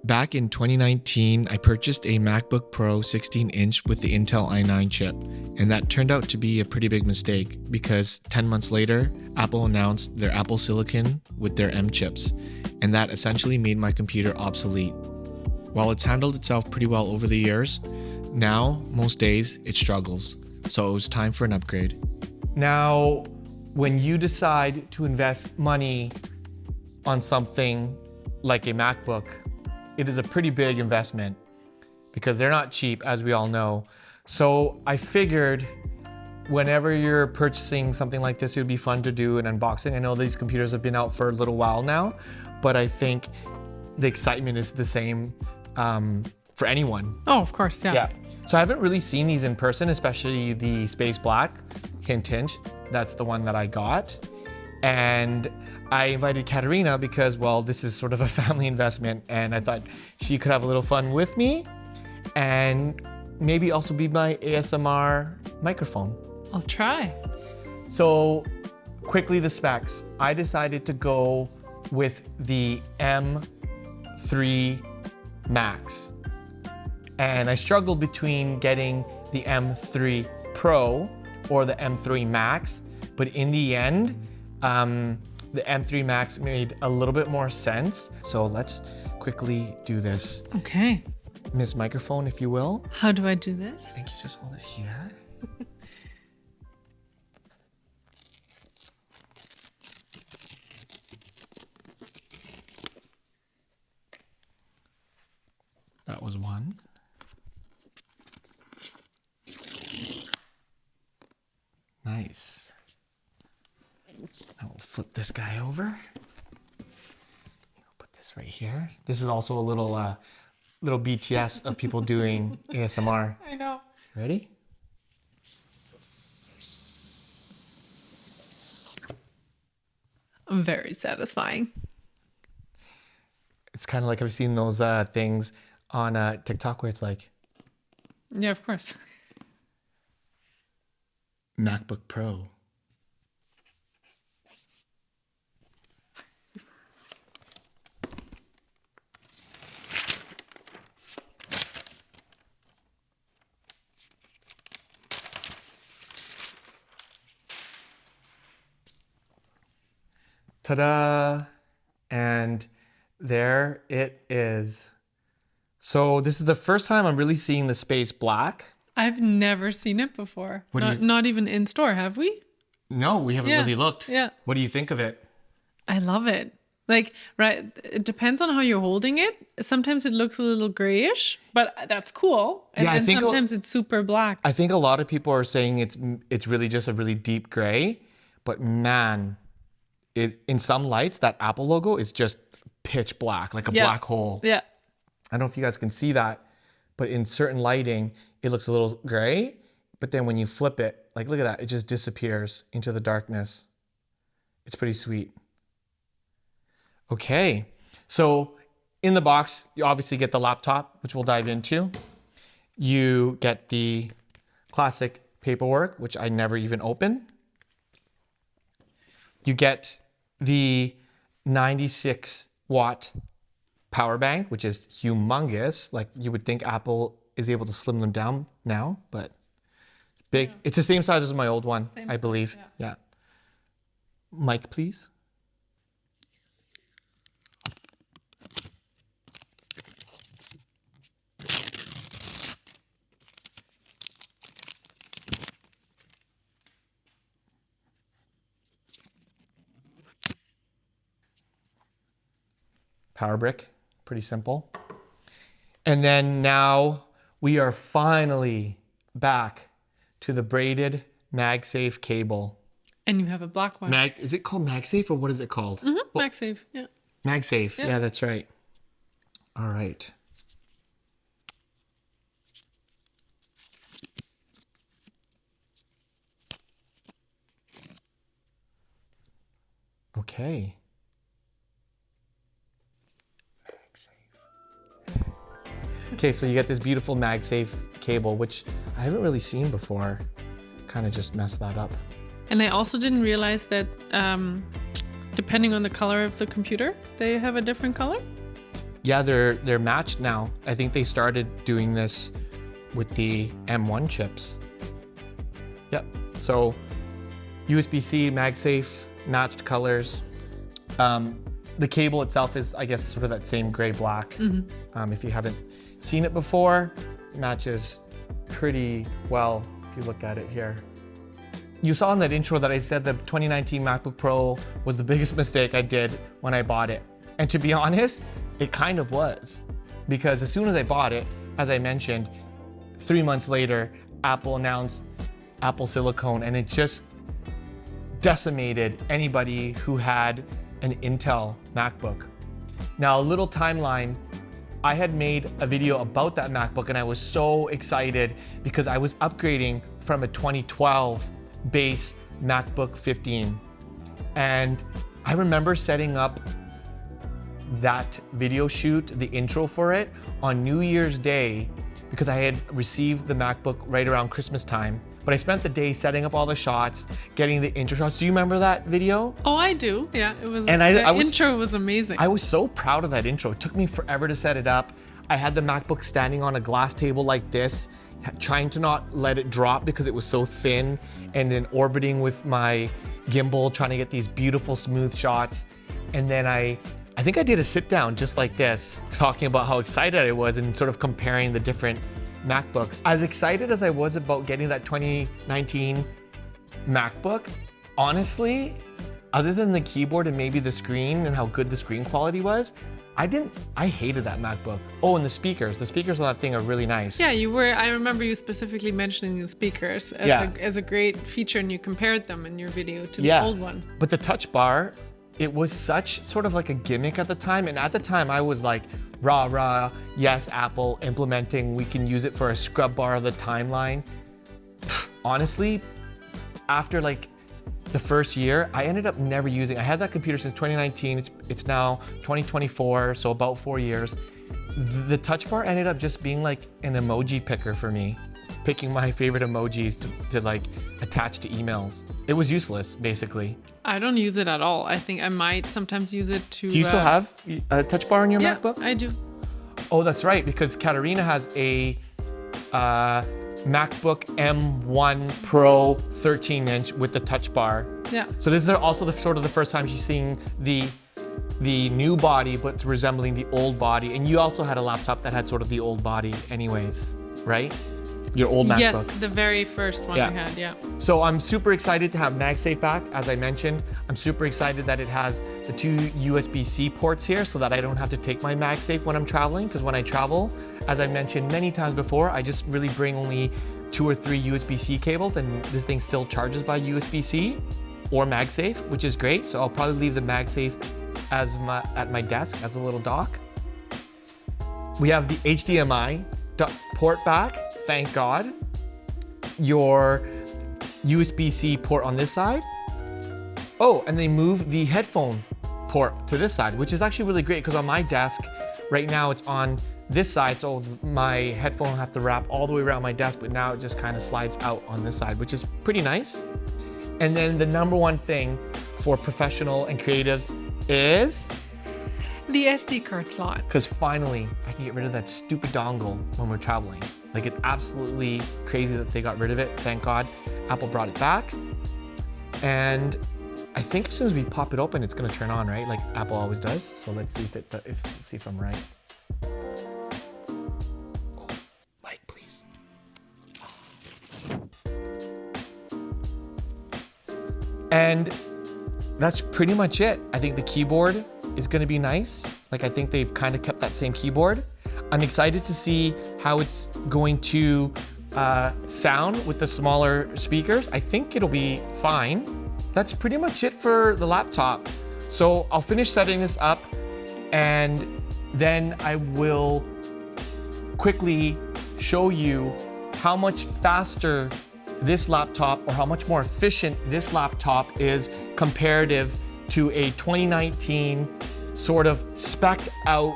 Back in 2019, I purchased a MacBook Pro 16-inch with the Intel i9 chip, and that turned out to be a pretty big mistake because 10 months later, Apple announced their Apple Silicon with their M chips, and that essentially made my computer obsolete. While it's handled itself pretty well over the years, now, most days, it struggles, so it was time for an upgrade. Now, when you decide to invest money on something like a MacBook, it is a pretty big investment because they're not cheap, as we all know. So I figured whenever you're purchasing something like this, it would be fun to do an unboxing. I know these computers have been out for a little while now, but I think the excitement is the same for anyone. Oh, of course, yeah. Yeah. So I haven't really seen these in person, especially the Space Black. Hint, hint. That's the one that I got. And I invited Katerina because, well, this is sort of a family investment and I thought she could have a little fun with me and maybe also be my ASMR microphone. I'll try. So quickly, the specs. I decided to go with the M3 Max. And I struggled between getting the M3 Pro or the M3 Max, but in the end, the M3 Max made a little bit more sense. So let's quickly do this. Okay. Miss Microphone, if you will. How do I do this? I think you just hold it here. That was one. Nice. Now we'll flip this guy over. Put this right here. This is also a little BTS of people doing ASMR. I know. Ready? Very satisfying. It's kind of like I've seen those things on TikTok where it's like Yeah, of course. MacBook Pro. Ta-da! And there it is. So this is the first time I'm really seeing the Space Black. I've never seen it before. Not even in store, have we? No, we haven't really looked. Yeah. What do you think of it? I love it. Like, right, it depends on how you're holding it. Sometimes it looks a little grayish, but that's cool. And Yeah, I then think sometimes it's super black. I think a lot of people are saying it's really just a really deep gray, but man, in some lights, that Apple logo is just pitch black, like a black hole. Yeah. I don't know if you guys can see that, but in certain lighting, it looks a little gray, but then when you flip it, like look at that, it just disappears into the darkness. It's pretty sweet. Okay, so in the box, you obviously get the laptop, which we'll dive into. You get the classic paperwork, which I never even open. You get the 96-watt power bank, which is humongous. Like you would think Apple is able to slim them down now, but it's big. Yeah. It's the same size as my old one, I believe. Yeah. Mic, please. Power brick, pretty simple. And then now we are finally back to the braided MagSafe cable. And you have a black one. Is it called MagSafe or what is it called? Mm-hmm. MagSafe, yeah. MagSafe, yeah, that's right. All right. Okay. Okay, so you get this beautiful MagSafe cable, which I haven't really seen before. Kind of just messed that up. And I also didn't realize that depending on the color of the computer, they have a different color. Yeah, they're matched now. I think they started doing this with the M1 chips. Yep. So USB-C, MagSafe, matched colors. The cable itself is, I guess, sort of that same gray black. If you haven't seen it before, it matches pretty well if you look at it here. You saw in that intro that I said the 2019 MacBook Pro was the biggest mistake I did when I bought it. And to be honest, it kind of was. Because as soon as I bought it, as I mentioned, 3 months later, Apple announced Apple Silicone, and it just decimated anybody who had an Intel MacBook. Now, a little timeline. I had made a video about that MacBook and I was so excited because I was upgrading from a 2012 base MacBook 15. And I remember setting up that video shoot, the intro for it, on New Year's Day because I had received the MacBook right around Christmas time. But I spent the day setting up all the shots, getting the intro shots. Do you remember that video? Oh, I do. Yeah, it was. And the intro was amazing. I was so proud of that intro. It took me forever to set it up. I had the MacBook standing on a glass table like this, trying to not let it drop because it was so thin, and then orbiting with my gimbal, trying to get these beautiful smooth shots. And then I think I did a sit down just like this, talking about how excited I was and sort of comparing the different MacBooks. As excited as I was about getting that 2019 MacBook, honestly, other than the keyboard and maybe the screen and how good the screen quality was, I hated that MacBook. Oh, and the speakers on that thing are really nice. Yeah, I remember you specifically mentioning the speakers as a great feature, and you compared them in your video to the old one. But the touch bar, it was such sort of like a gimmick at the time. And at the time I was like, rah, yes, Apple implementing, we can use it for a scrub bar of the timeline. Honestly, after like the first year, I ended up never using. I had that computer since 2019. It's now 2024, so about 4 years. The touch bar ended up just being like an emoji picker for me, picking my favorite emojis to like attach to emails. It was useless, basically. I don't use it at all. I think I might sometimes use it to. Do you still have a touch bar on your MacBook? I do. Oh, that's right, because Katarina has a MacBook M1 Pro 13-inch with the touch bar. Yeah. So this is also the first time she's seeing the new body, but resembling the old body. And you also had a laptop that had sort of the old body anyways, right? Your old MacBook. Yes, the very first one I had, yeah. So I'm super excited to have MagSafe back, as I mentioned. I'm super excited that it has the 2 USB-C ports here so that I don't have to take my MagSafe when I'm traveling, because when I travel, as I mentioned many times before, I just really bring only 2 or 3 USB-C cables, and this thing still charges by USB-C or MagSafe, which is great. So I'll probably leave the MagSafe at my desk as a little dock. We have the HDMI port back, thank God. Your USB-C port on this side. Oh, and they moved the headphone port to this side, which is actually really great because on my desk right now it's on this side, so my headphone will have to wrap all the way around my desk, but now it just kind of slides out on this side, which is pretty nice. And then the number one thing for professional and creatives is the SD card slot. Because finally, I can get rid of that stupid dongle when we're traveling. Like, it's absolutely crazy that they got rid of it. Thank God Apple brought it back. And I think as soon as we pop it open, it's gonna turn on, right? Like Apple always does. So let's see if I'm right. Oh, mic, please. And that's pretty much it. I think the keyboard is gonna be nice. Like, I think they've kind of kept that same keyboard. I'm excited to see how it's going to sound with the smaller speakers. I think it'll be fine. That's pretty much it for the laptop. So I'll finish setting this up and then I will quickly show you how much faster this laptop, or how much more efficient this laptop is comparative to a 2019 sort of spec'd out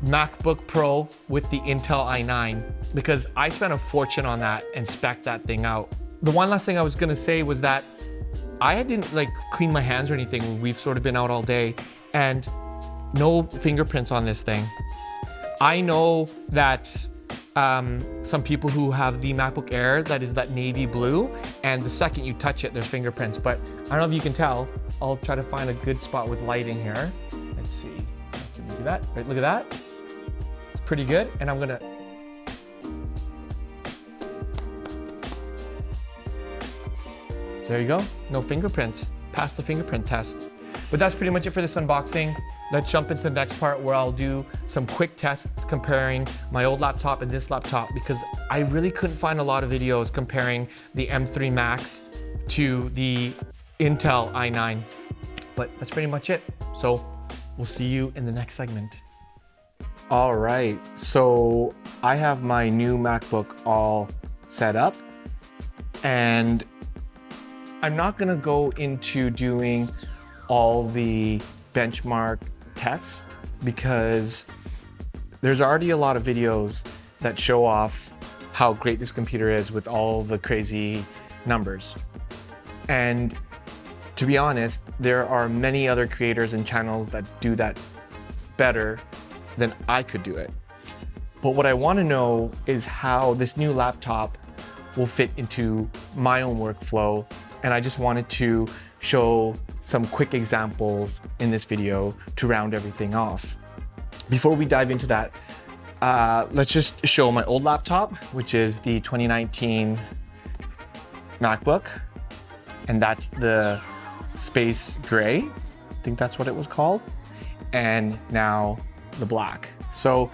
MacBook Pro with the Intel i9, because I spent a fortune on that and spec'd that thing out. The one last thing I was gonna say was that I didn't like clean my hands or anything. We've sort of been out all day, and no fingerprints on this thing. I know that some people who have the MacBook Air that is that navy blue, and the second you touch it, there's fingerprints. But I don't know if you can tell. I'll try to find a good spot with lighting here. Let's see. Can we do that? Right, look at that. Pretty good. And I'm gonna. There you go. No fingerprints. Pass the fingerprint test. But that's pretty much it for this unboxing. Let's jump into the next part where I'll do some quick tests comparing my old laptop and this laptop, because I really couldn't find a lot of videos comparing the M3 Max to the Intel i9. But that's pretty much it. So we'll see you in the next segment. All right, so I have my new MacBook all set up, and I'm not gonna go into doing all the benchmark tests because there's already a lot of videos that show off how great this computer is with all the crazy numbers. And to be honest, there are many other creators and channels that do that better than I could do it. But what I want to know is how this new laptop will fit into my own workflow. And I just wanted to show some quick examples in this video to round everything off. Before we dive into that, let's just show my old laptop, which is the 2019 MacBook. And that's the space gray. I think that's what it was called. And now the black. So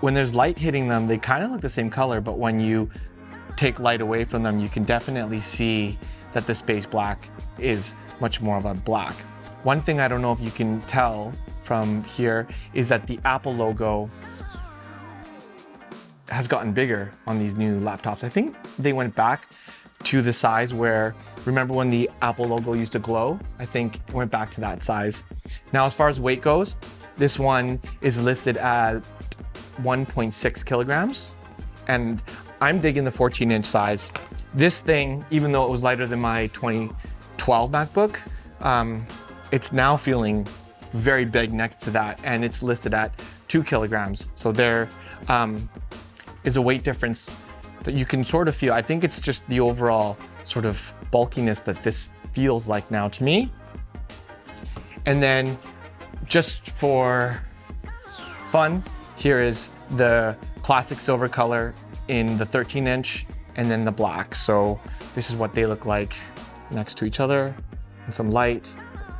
when there's light hitting them, they kind of look the same color, but when you take light away from them, you can definitely see that the space black is much more of a black. One thing I don't know if you can tell from here is that the Apple logo has gotten bigger on these new laptops. I think they went back to the size where, remember when the Apple logo used to glow? I think it went back to that size. Now, as far as weight goes, this one is listed at 1.6 kilograms, and I'm digging the 14-inch size. This thing, even though it was lighter than my 2012 MacBook, it's now feeling very big next to that, and it's listed at 2 kilograms. So there is a weight difference that you can sort of feel. I think it's just the overall sort of bulkiness that this feels like now to me. And then just for fun, here is the classic silver color in the 13-inch and then the black. So this is what they look like next to each other, and some light,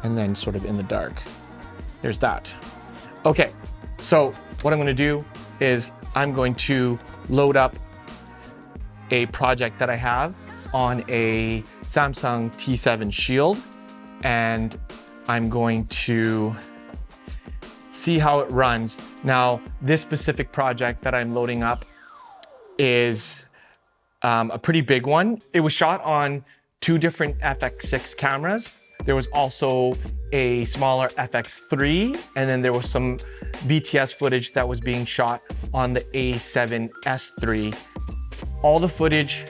and then sort of in the dark. There's that. Okay, so what I'm gonna do is I'm going to load up a project that I have on a Samsung T7 Shield, and I'm going to see how it runs. Now, this specific project that I'm loading up is a pretty big one. It was shot on 2 different FX6 cameras. There was also a smaller FX3, and then there was some BTS footage that was being shot on the A7S3. All the footage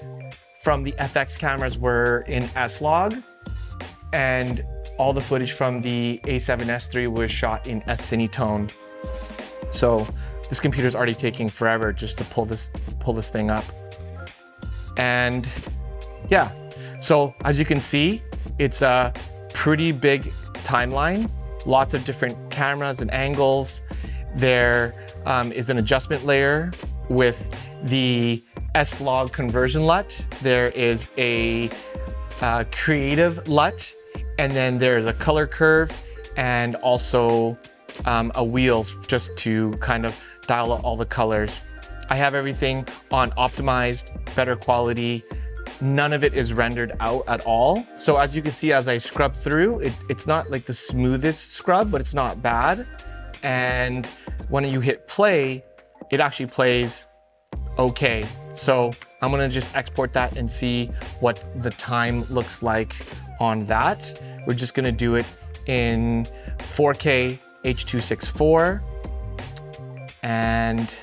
from the FX cameras were in S-Log, and all the footage from the A7S3 was shot in S-Cinetone. So this computer's already taking forever just to pull this thing up. And yeah, so as you can see, it's a pretty big timeline, lots of different cameras and angles. There is an adjustment layer with the S-Log conversion LUT. There is a creative LUT, and then there's a color curve and also a wheel just to kind of dial out all the colors. I have everything on optimized, better quality. None of it is rendered out at all. So as you can see, as I scrub through, it's not like the smoothest scrub, but it's not bad. And when you hit play, it actually plays okay. So I'm gonna just export that and see what the time looks like on that. We're just gonna do it in 4K H.264. And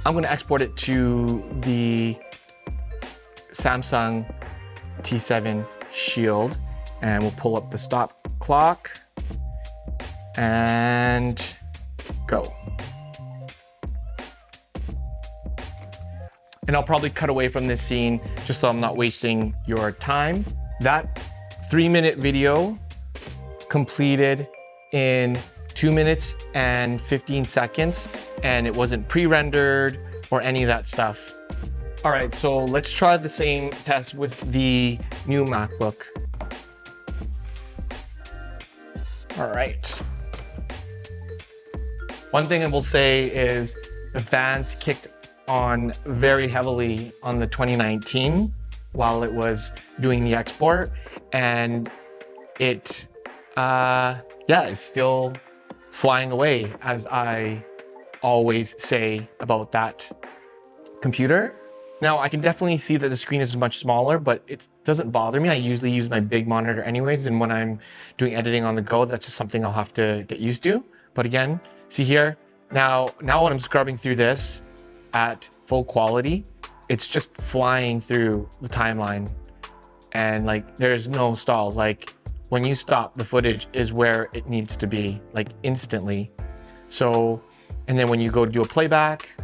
I'm gonna export it to the Samsung T7 Shield, and we'll pull up the stop clock. and go. And I'll probably cut away from this scene just so I'm not wasting your time. That 3-minute video completed in 2 minutes and 15 seconds, and it wasn't pre-rendered or any of that stuff. All right, so let's try the same test with the new MacBook. All right. One thing I will say is the fans kicked on very heavily on the 2019 while it was doing the export, and it, it's still flying away, as I always say about that computer. Now, I can definitely see that the screen is much smaller, but it doesn't bother me. I usually use my big monitor anyways, and when I'm doing editing on the go, that's just something I'll have to get used to. But again, see here, now when I'm scrubbing through this at full quality, it's just flying through the timeline, and like there's no stalls. Like when you stop, the footage is where it needs to be, like instantly. So, and then when you go to do a playback,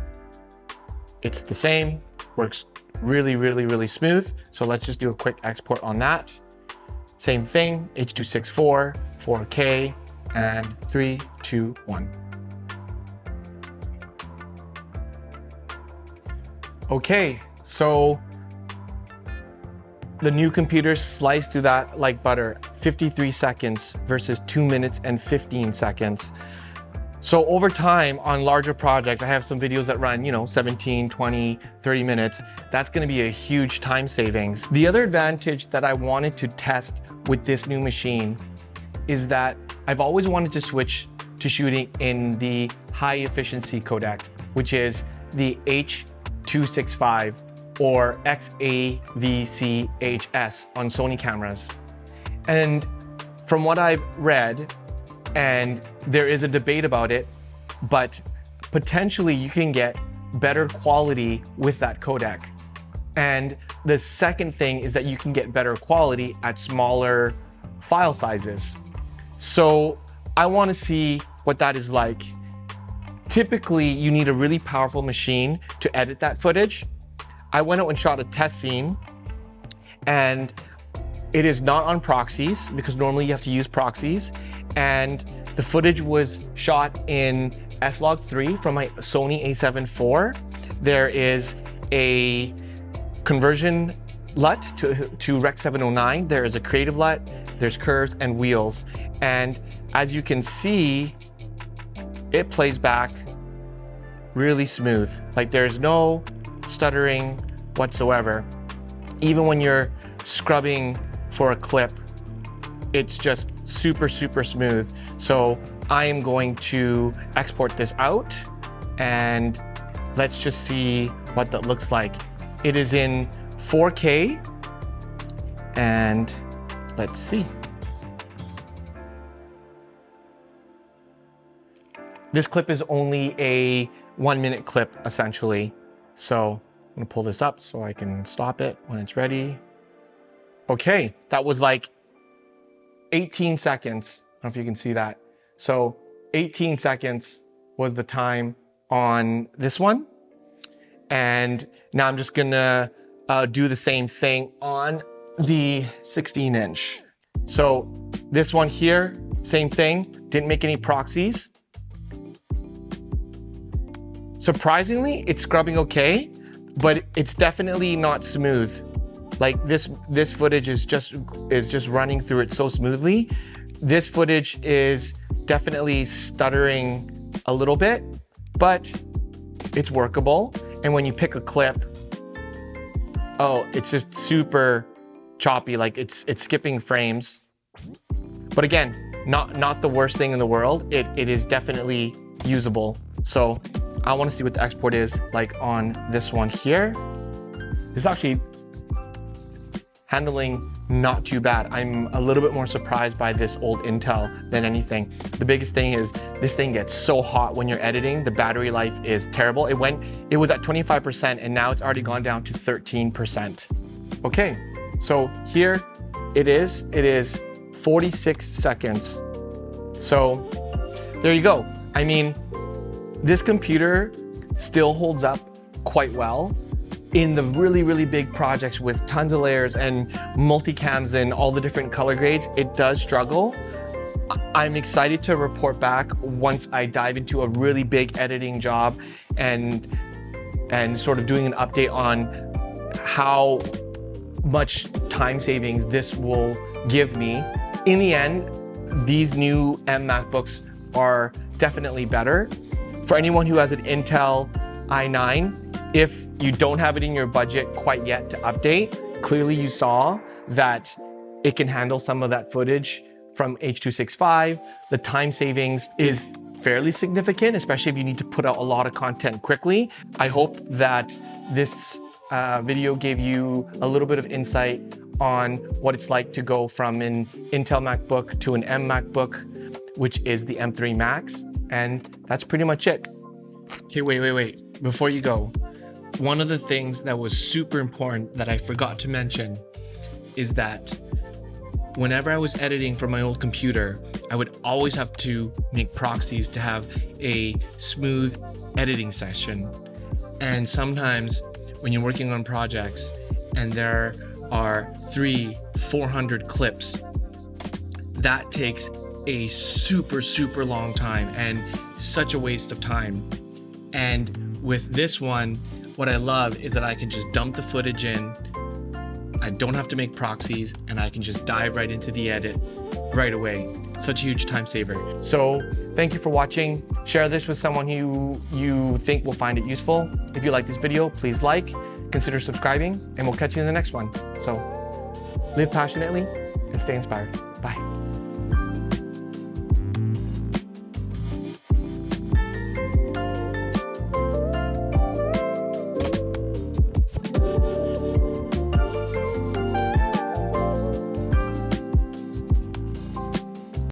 it's the same, works really, really, really smooth. So let's just do a quick export on that. Same thing, H.264, 4K, and 3, 2, 1. Okay, so the new computer sliced through that like butter, 53 seconds versus 2 minutes and 15 seconds. So over time on larger projects, I have some videos that run, 17, 20, 30 minutes. That's gonna be a huge time savings. The other advantage that I wanted to test with this new machine is that I've always wanted to switch to shooting in the high efficiency codec, which is the H.265 or XAVC-HS on Sony cameras. And from what I've read, and there is a debate about it, but potentially you can get better quality with that codec. And the second thing is that you can get better quality at smaller file sizes. So I want to see what that is like. Typically, you need a really powerful machine to edit that footage. I went out and shot a test scene, and it is not on proxies because normally you have to use proxies. And the footage was shot in S-Log3 from my Sony a7 IV. There is a conversion LUT to Rec 709. There is a creative LUT, there's curves and wheels. And as you can see, it plays back really smooth. Like there's no stuttering whatsoever. Even when you're scrubbing for a clip, it's just super, super smooth. So I am going to export this out and let's just see what that looks like. It is in 4K and let's see. This clip is only a 1-minute clip essentially. So I'm gonna pull this up so I can stop it when it's ready. Okay, that was like 18 seconds. I don't know if you can see that. So 18 seconds was the time on this one. And now I'm just gonna do the same thing on the 16-inch. So this one here, same thing, didn't make any proxies. Surprisingly, it's scrubbing okay, but it's definitely not smooth. Like this footage is just running through it so smoothly. This footage is definitely stuttering a little bit, but it's workable. And when you pick a clip, oh, it's just super choppy, like it's skipping frames. But again, not the worst thing in the world. It is definitely usable. So I want to see what the export is like on this one here. This is actually handling not too bad. I'm a little bit more surprised by this old Intel than anything. The biggest thing is this thing gets so hot when you're editing. The battery life is terrible. It was at 25% and now it's already gone down to 13%. Okay, so here it is 46 seconds. So there you go. I mean, this computer still holds up quite well in the really, really big projects with tons of layers and multicams and all the different color grades. It does struggle. I'm excited to report back once I dive into a really big editing job and sort of doing an update on how much time savings this will give me. In the end, these new M MacBooks are definitely better. For anyone who has an Intel i9, if you don't have it in your budget quite yet to update, clearly you saw that it can handle some of that footage from H.265. The time savings is fairly significant, especially if you need to put out a lot of content quickly. I hope that this video gave you a little bit of insight on what it's like to go from an Intel MacBook to an M MacBook, which is the M3 Max. And that's pretty much it. Okay, wait. Before you go, one of the things that was super important that I forgot to mention is that whenever I was editing from my old computer, I would always have to make proxies to have a smooth editing session. And sometimes when you're working on projects and there are 300-400 clips, that takes a super long time and such a waste of time. And with this one, what I love is that I can just dump the footage in. I don't have to make proxies and I can just dive right into the edit right away. Such a huge time saver. So thank you for watching. Share this with someone who you think will find it useful. If you like this video, please like, consider subscribing, and we'll catch you in the next one. So live passionately and stay inspired. Bye.